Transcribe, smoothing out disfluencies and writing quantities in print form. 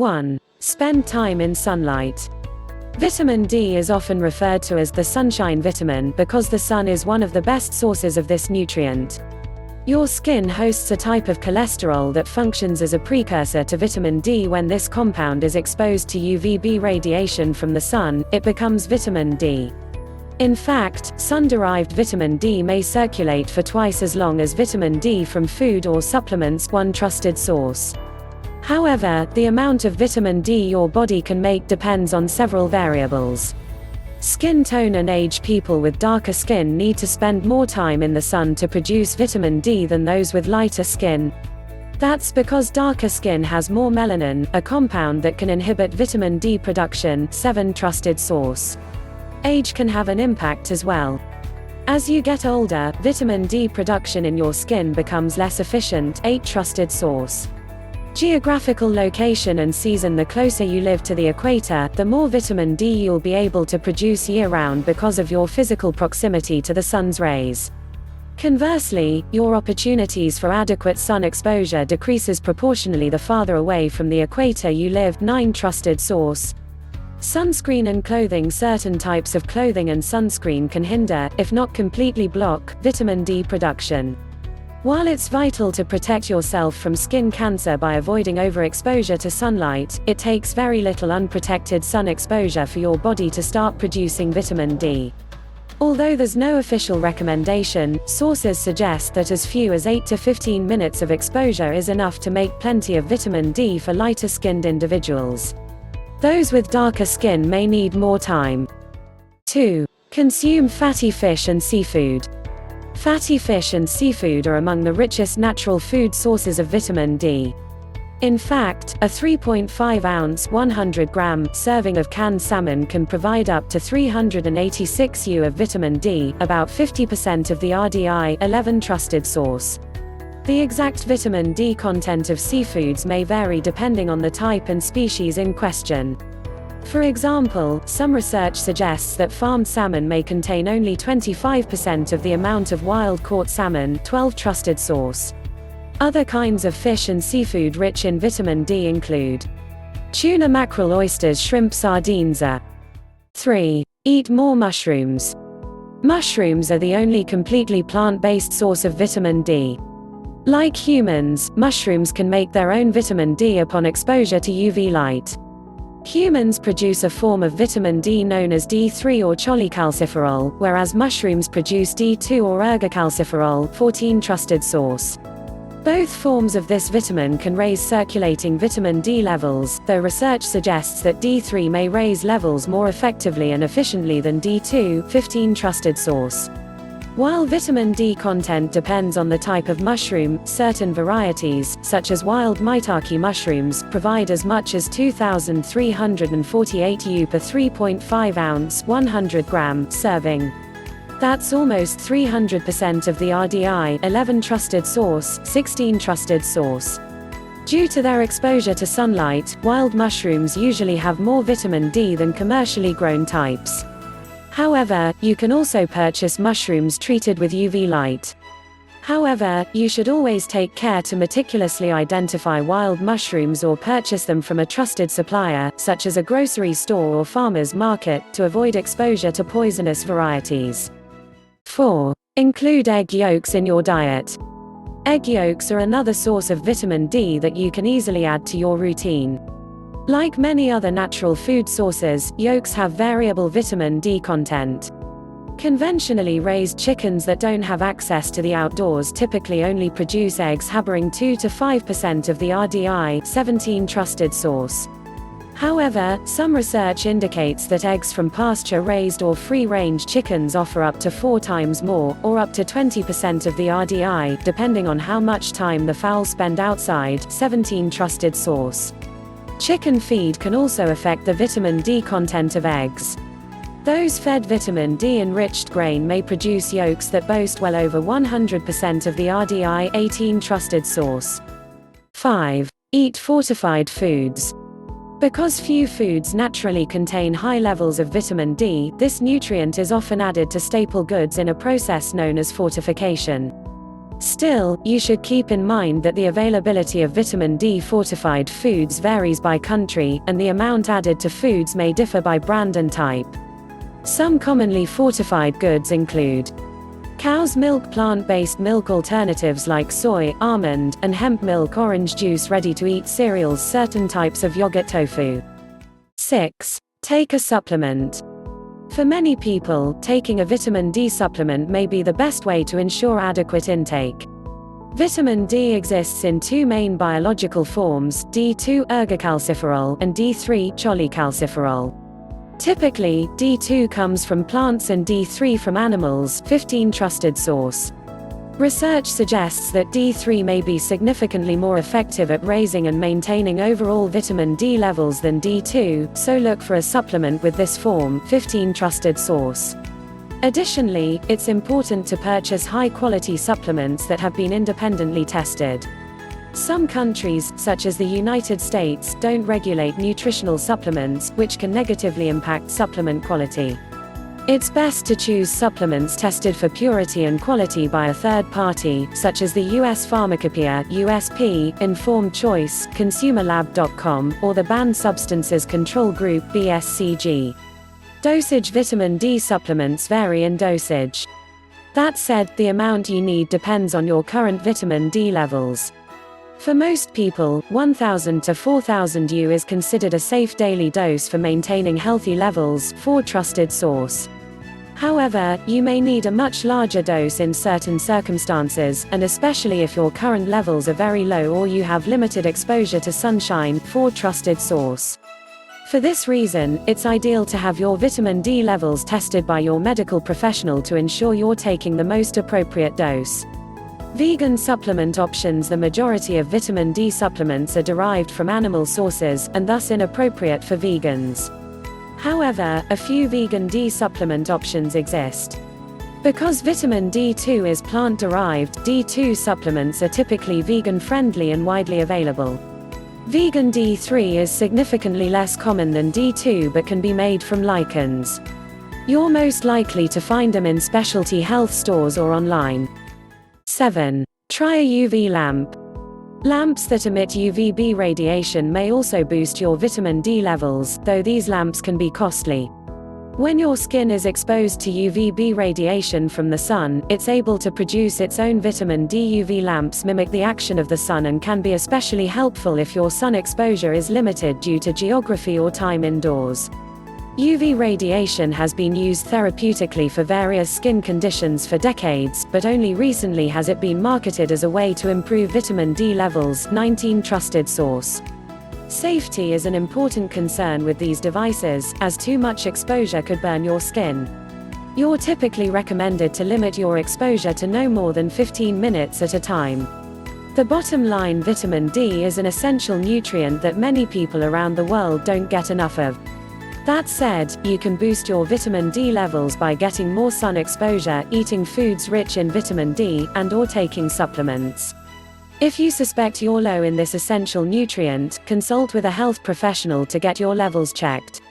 1. Spend time in sunlight. Vitamin D is often referred to as the sunshine vitamin because the sun is one of the best sources of this nutrient. Your skin hosts a type of cholesterol that functions as a precursor to vitamin D. When this compound is exposed to UVB radiation from the sun, it becomes vitamin D. In fact, sun-derived vitamin D may circulate for twice as long as vitamin D from food or supplements. One trusted source. However, the amount of vitamin D your body can make depends on several variables. Skin tone and age. People with darker skin need to spend more time in the sun to produce vitamin D than those with lighter skin. That's because darker skin has more melanin, a compound that can inhibit vitamin D production. 7 trusted source. Age can have an impact as well. As you get older, vitamin D production in your skin becomes less efficient. 8 trusted source. Geographical location and season. The closer you live to the equator, the more vitamin D you'll be able to produce year-round because of your physical proximity to the sun's rays. Conversely, your opportunities for adequate sun exposure decreases proportionally the farther away from the equator you live. 9 trusted source. Sunscreen and clothing. Certain types of clothing and sunscreen can hinder, if not completely block, vitamin D production. While it's vital to protect yourself from skin cancer by avoiding overexposure to sunlight, it takes very little unprotected sun exposure for your body to start producing vitamin D. Although there's no official recommendation, sources suggest that as few as 8 to 15 minutes of exposure is enough to make plenty of vitamin D for lighter-skinned individuals. Those with darker skin may need more time. 2. Consume fatty fish and seafood. Fatty fish and seafood are among the richest natural food sources of vitamin D. In fact, a 3.5-ounce 100-gram serving of canned salmon can provide up to 386 U of vitamin D, about 50% of the RDI. 11 trusted source. The exact vitamin D content of seafoods may vary depending on the type and species in question. For example, some research suggests that farmed salmon may contain only 25% of the amount of wild-caught salmon. 12 trusted source. Other kinds of fish and seafood rich in vitamin D include tuna, mackerel, oysters, shrimp, sardines. 3. Eat more mushrooms. Mushrooms are the only completely plant-based source of vitamin D. Like humans, mushrooms can make their own vitamin D upon exposure to UV light. Humans produce a form of vitamin D known as D3 or cholecalciferol, whereas mushrooms produce D2 or ergocalciferol. 14 trusted source. Both forms of this vitamin can raise circulating vitamin D levels, though research suggests that D3 may raise levels more effectively and efficiently than D2. 15 trusted source. While vitamin D content depends on the type of mushroom, certain varieties, such as wild maitake mushrooms, provide as much as 2,348 U per 3.5-ounce 100-gram serving. That's almost 300% of the RDI. 11 trusted source. 16 trusted source. Due to their exposure to sunlight, wild mushrooms usually have more vitamin D than commercially grown types. However, you can also purchase mushrooms treated with UV light. However, you should always take care to meticulously identify wild mushrooms or purchase them from a trusted supplier, such as a grocery store or farmer's market, to avoid exposure to poisonous varieties. 4. Include egg yolks in your diet. Egg yolks are another source of vitamin D that you can easily add to your routine. Like many other natural food sources, yolks have variable vitamin D content. Conventionally raised chickens that don't have access to the outdoors typically only produce eggs harboring 2 to 5% of the RDI. 17 trusted source. However, some research indicates that eggs from pasture-raised or free-range chickens offer up to 4 times more, or up to 20% of the RDI, depending on how much time the fowl spend outside. 17 trusted source. Chicken feed can also affect the vitamin D content of eggs. Those fed vitamin D-enriched grain may produce yolks that boast well over 100% of the RDI. 18 trusted source. 5. Eat fortified foods. Because few foods naturally contain high levels of vitamin D, this nutrient is often added to staple goods in a process known as fortification. Still, you should keep in mind that the availability of vitamin D fortified foods varies by country, and the amount added to foods may differ by brand and type. Some commonly fortified goods include cow's milk, plant-based milk alternatives like soy, almond, and hemp milk, orange juice, ready-to-eat cereals, certain types of yogurt, tofu. 6. Take a supplement. For many people, taking a vitamin D supplement may be the best way to ensure adequate intake. Vitamin D exists in two main biological forms, D2 ergocalciferol and D3 cholecalciferol. Typically, D2 comes from plants and D3 from animals. 15 Trusted source. Research suggests that D3 may be significantly more effective at raising and maintaining overall vitamin D levels than D2, so look for a supplement with this form. 15 Trusted source. Additionally, it's important to purchase high-quality supplements that have been independently tested. Some countries, such as the United States, don't regulate nutritional supplements, which can negatively impact supplement quality. It's best to choose supplements tested for purity and quality by a third party, such as the U.S. Pharmacopoeia (USP), Informed Choice, ConsumerLab.com, or the Banned Substances Control Group (BSCG). Dosage. Vitamin D supplements vary in dosage. That said, the amount you need depends on your current vitamin D levels. For most people, 1,000 to 4,000 U is considered a safe daily dose for maintaining healthy levels. 4 Trusted source. However, you may need a much larger dose in certain circumstances, and especially if your current levels are very low or you have limited exposure to sunshine. 4 Trusted source. For this reason, it's ideal to have your vitamin D levels tested by your medical professional to ensure you're taking the most appropriate dose. Vegan supplement options. The majority of vitamin D supplements are derived from animal sources, and thus inappropriate for vegans. However, a few vegan D supplement options exist. Because vitamin D2 is plant-derived, D2 supplements are typically vegan-friendly and widely available. Vegan D3 is significantly less common than D2 but can be made from lichens. You're most likely to find them in specialty health stores or online. 7. Try a UV lamp. Lamps that emit UVB radiation may also boost your vitamin D levels, though these lamps can be costly. When your skin is exposed to UVB radiation from the sun, it's able to produce its own vitamin D. UV lamps mimic the action of the sun and can be especially helpful if your sun exposure is limited due to geography or time indoors. UV radiation has been used therapeutically for various skin conditions for decades, but only recently has it been marketed as a way to improve vitamin D levels. 19 Trusted source. Safety is an important concern with these devices, as too much exposure could burn your skin. You're typically recommended to limit your exposure to no more than 15 minutes at a time. The bottom line: vitamin D is an essential nutrient that many people around the world don't get enough of. That said, you can boost your vitamin D levels by getting more sun exposure, eating foods rich in vitamin D, and/or taking supplements. If you suspect you're low in this essential nutrient, consult with a health professional to get your levels checked.